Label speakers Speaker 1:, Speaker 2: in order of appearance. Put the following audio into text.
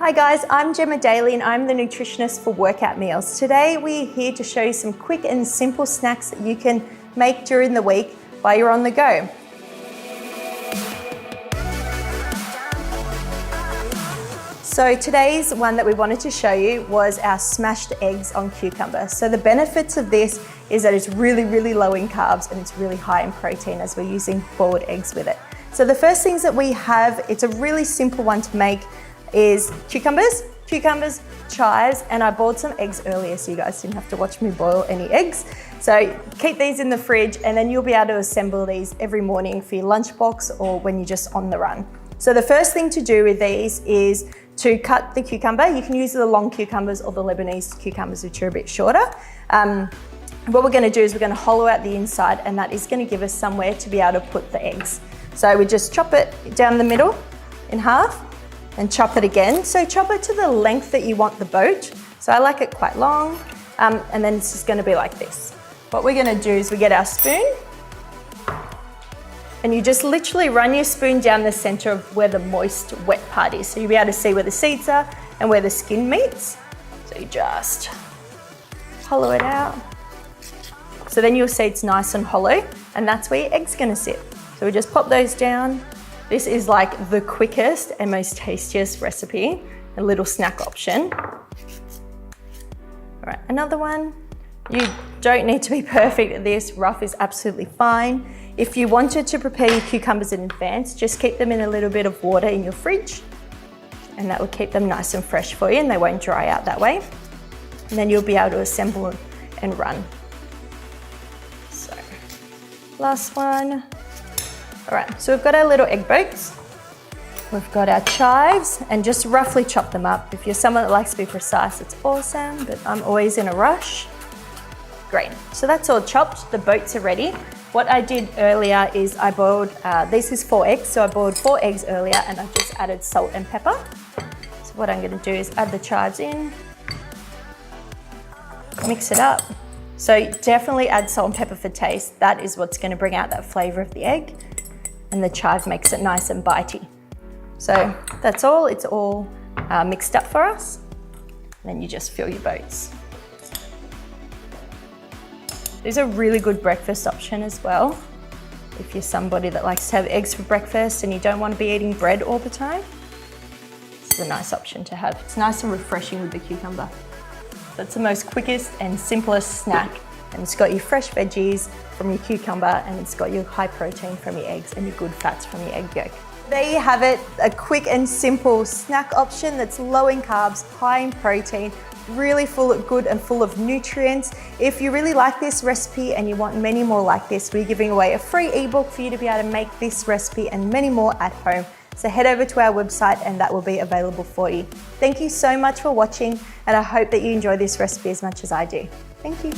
Speaker 1: Hi guys, I'm Gemma Daly and I'm the nutritionist for Workout Meals. Today we're here to show you some quick and simple snacks that you can make during the week while you're on the go. So today's one that we wanted to show you was our smashed eggs on cucumber. So the benefits of this is that it's really low in carbs and it's really high in protein as we're using boiled eggs with it. So the first things that we have, it's a really simple one to make, is cucumbers, chives, and I boiled some eggs earlier so you guys didn't have to watch me boil any eggs. So keep these in the fridge and then you'll be able to assemble these every morning for your lunchbox or when you're just on the run. So the first thing to do with these is to cut the cucumber. You can use the long cucumbers or the Lebanese cucumbers, which are a bit shorter. What we're gonna do is we're gonna hollow out the inside and that is gonna give us somewhere to be able to put the eggs. So we just chop it down the middle in half and chop it again. So chop it to the length that you want the boat. So I like it quite long, and then it's just gonna be like this. What we're gonna do is we get our spoon, and you just literally run your spoon down the center of where the moist, wet part is. So you'll be able to see where the seeds are and where the skin meets. So you just hollow it out. So then you'll see it's nice and hollow, and that's where your egg's gonna sit. So we just pop those down. This is like the quickest and most tastiest recipe, a little snack option. All right, another one. You don't need to be perfect at this. Rough is absolutely fine. If you wanted to prepare your cucumbers in advance, just keep them in a little bit of water in your fridge, and that will keep them nice and fresh for you and they won't dry out that way. And then you'll be able to assemble and run. So, last one. All right, so we've got our little egg boats. We've got our chives, and just roughly chop them up. If you're someone that likes to be precise, it's awesome, but I'm always in a rush. Great, so that's all chopped. The boats are ready. What I did earlier is I boiled, this is 4 eggs, so I boiled 4 eggs earlier and I've just added salt and pepper. So what I'm gonna do is add the chives in, mix it up. So definitely add salt and pepper for taste. That is what's gonna bring out that flavor of the egg. And the chive makes it nice and bitey. So that's all, it's all mixed up for us. And then you just fill your boats. These are a really good breakfast option as well. If you're somebody that likes to have eggs for breakfast and you don't want to be eating bread all the time, this is a nice option to have. It's nice and refreshing with the cucumber. That's the most quickest and simplest snack. And it's got your fresh veggies from your cucumber and it's got your high protein from your eggs and your good fats from your egg yolk. There you have it, a quick and simple snack option that's low in carbs, high in protein, really good and full of nutrients. If you really like this recipe and you want many more like this, we're giving away a free ebook for you to be able to make this recipe and many more at home. So head over to our website and that will be available for you. Thank you so much for watching and I hope that you enjoy this recipe as much as I do. Thank you.